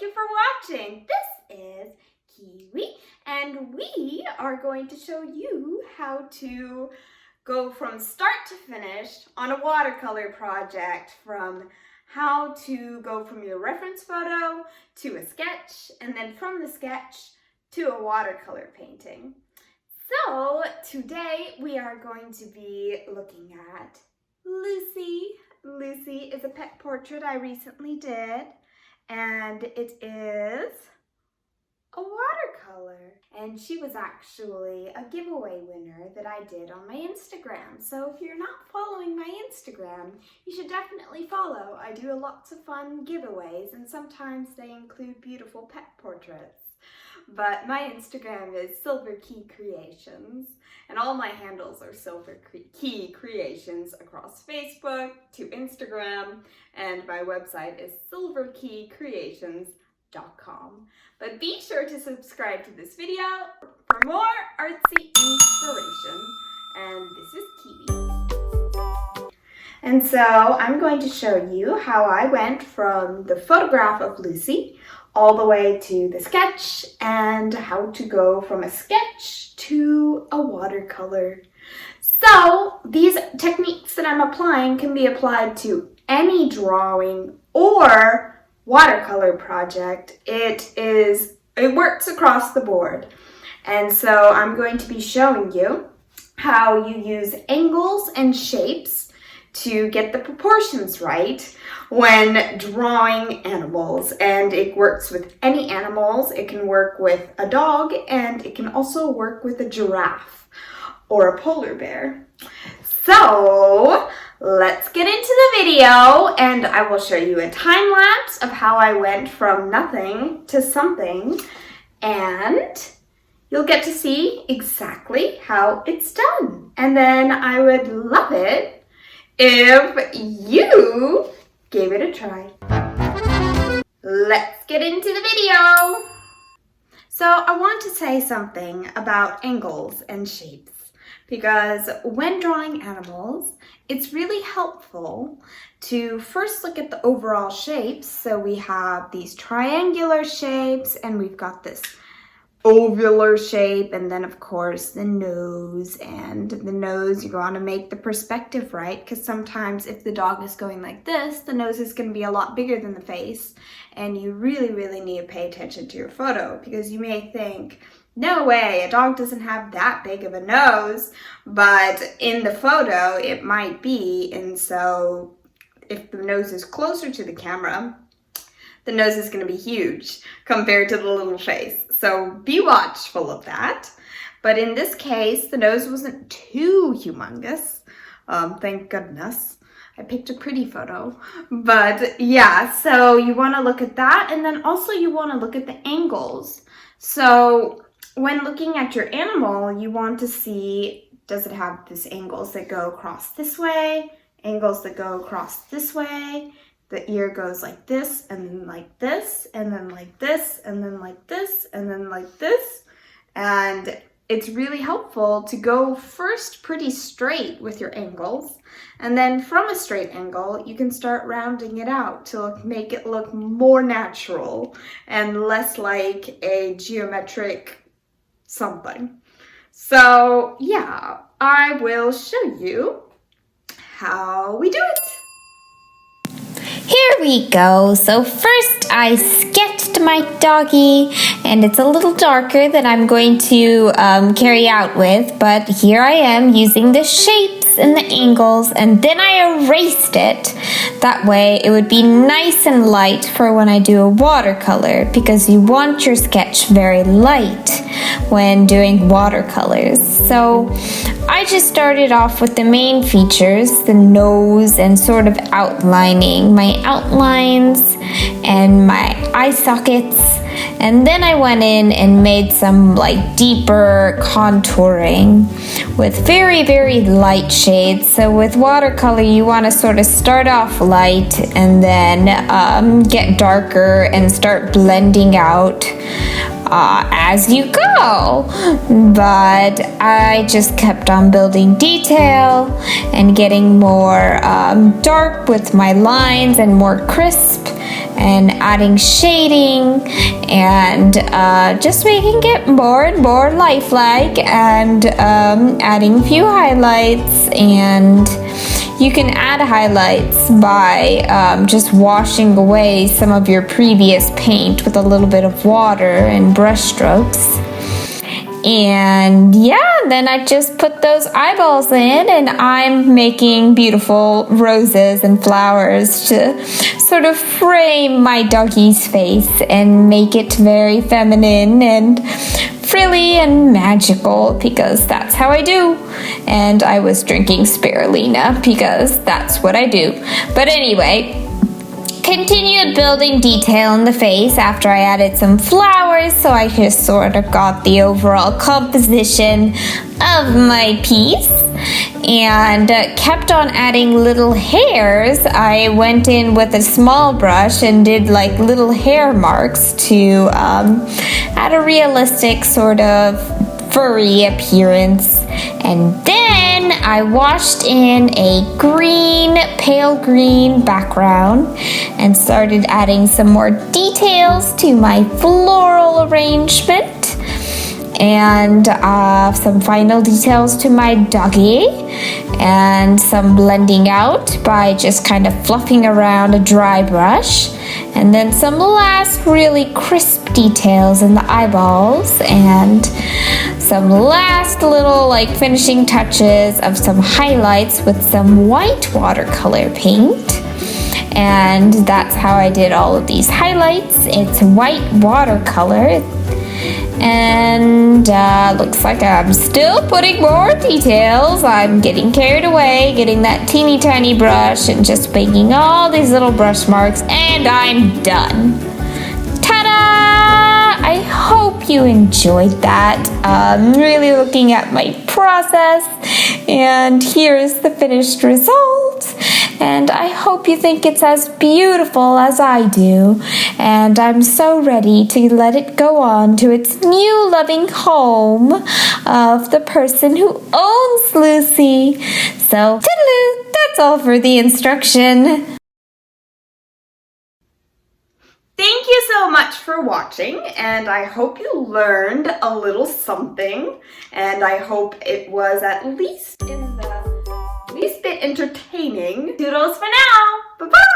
you for watching. This is Kiwi, and we are going to show you how to go from start to finish on a watercolor project, from how to go from your reference photo to a sketch, and then from the sketch to a watercolor painting. So today we are going to be looking at Lucy. Lucy is a pet portrait I recently did, and it is a watercolor. And she was actually a giveaway winner that I did on my Instagram. So if you're not following my Instagram, you should definitely follow. I do lots of fun giveaways, and sometimes they include beautiful pet portraits. But my Instagram is Silver Key Creations, and all my handles are Silver Key Creations across Facebook to Instagram, and my website is silverkeycreations.com. But be sure to subscribe to this video for more artsy inspiration. And this is Kiwi. And so I'm going to show you how I went from the photograph of Lucy all the way to the sketch, and how to go from a sketch to a watercolor. So these techniques that I'm applying can be applied to any drawing or watercolor project. It works across the board. And so I'm going to be showing you how you use angles and shapes to get the proportions right when drawing animals. And it works with any animals. It can work with a dog, and it can also work with a giraffe or a polar bear. So let's get into the video, and I will show you a time lapse of how I went from nothing to something, and you'll get to see exactly how it's done. And then I would love it if you gave it a try. Let's get into the video. So I want to say something about angles and shapes, because when drawing animals, it's really helpful to first look at the overall shapes. So we have these triangular shapes, and we've got this ovular shape, and then of course the nose. And the nose, you want to make the perspective right, because sometimes if the dog is going like this, the nose is going to be a lot bigger than the face, and you really need to pay attention to your photo, because you may think, no way, a dog doesn't have that big of a nose, but in the photo it might be. And so if the nose is closer to the camera, the nose is going to be huge compared to the little face. So be watchful of that. But in this case, the nose wasn't too humongous. Thank goodness. I picked a pretty photo. But yeah, so you want to look at that. And then also you want to look at the angles. So when looking at your animal, you want to see, does it have these angles that go across this way, angles that go across this way? The ear goes like this, and then like this, and then like this, and then like this, and then like this. And it's really helpful to go first pretty straight with your angles, and then from a straight angle, you can start rounding it out to make it look more natural and less like a geometric something. So yeah, I will show you how we do it. Here we go. So first I sketched my doggy, and it's a little darker than I'm going to carry out with, but here I am using the shapes and the angles, and then I erased it. That way it would be nice and light for when I do a watercolor, because you want your sketch very light when doing watercolors. So I just started off with the main features, the nose, and sort of outlining my outlines and my eye sockets. And then I went in and made some like deeper contouring with very light shades. So with watercolor, you want to sort of start off light and then get darker and start blending out as you go. But I just kept on building detail and getting more dark with my lines and more crisp. and adding shading and just making it more and more lifelike, and adding a few highlights. And you can add highlights by just washing away some of your previous paint with a little bit of water and brush strokes. And yeah, then I just put those eyeballs in, and I'm making beautiful roses and flowers to sort of frame my doggy's face and make it very feminine and frilly and magical, because that's how I do. And I was drinking spirulina because that's what I do. But anyway, continued building detail in the face after I added some flowers, so I just sort of got the overall composition of my piece, and kept on adding little hairs. I went in with a small brush and did like little hair marks to add a realistic sort of furry appearance. And then I washed in a green, pale green background and started adding some more details to my floral arrangement, and some final details to my doggy, and some blending out by just kind of fluffing around a dry brush, and then some last really crisp details in the eyeballs, and some last little like finishing touches of some highlights with some white watercolor paint. And that's how I did all of these highlights. It's white watercolor, and looks like I'm still putting more details. I'm getting carried away, getting that teeny tiny brush and just making all these little brush marks, and I'm done. Ta-da! I hope you enjoyed that. I'm really looking at my process, and here's the finished result. And I hope you think it's as beautiful as I do. And I'm so ready to let it go on to its new loving home of the person who owns Lucy. So, toodaloo, that's all for the instruction. Thank you so much for watching, and I hope you learned a little something, and I hope it was at least in the least bit entertaining. Doodles for now! Bye-bye!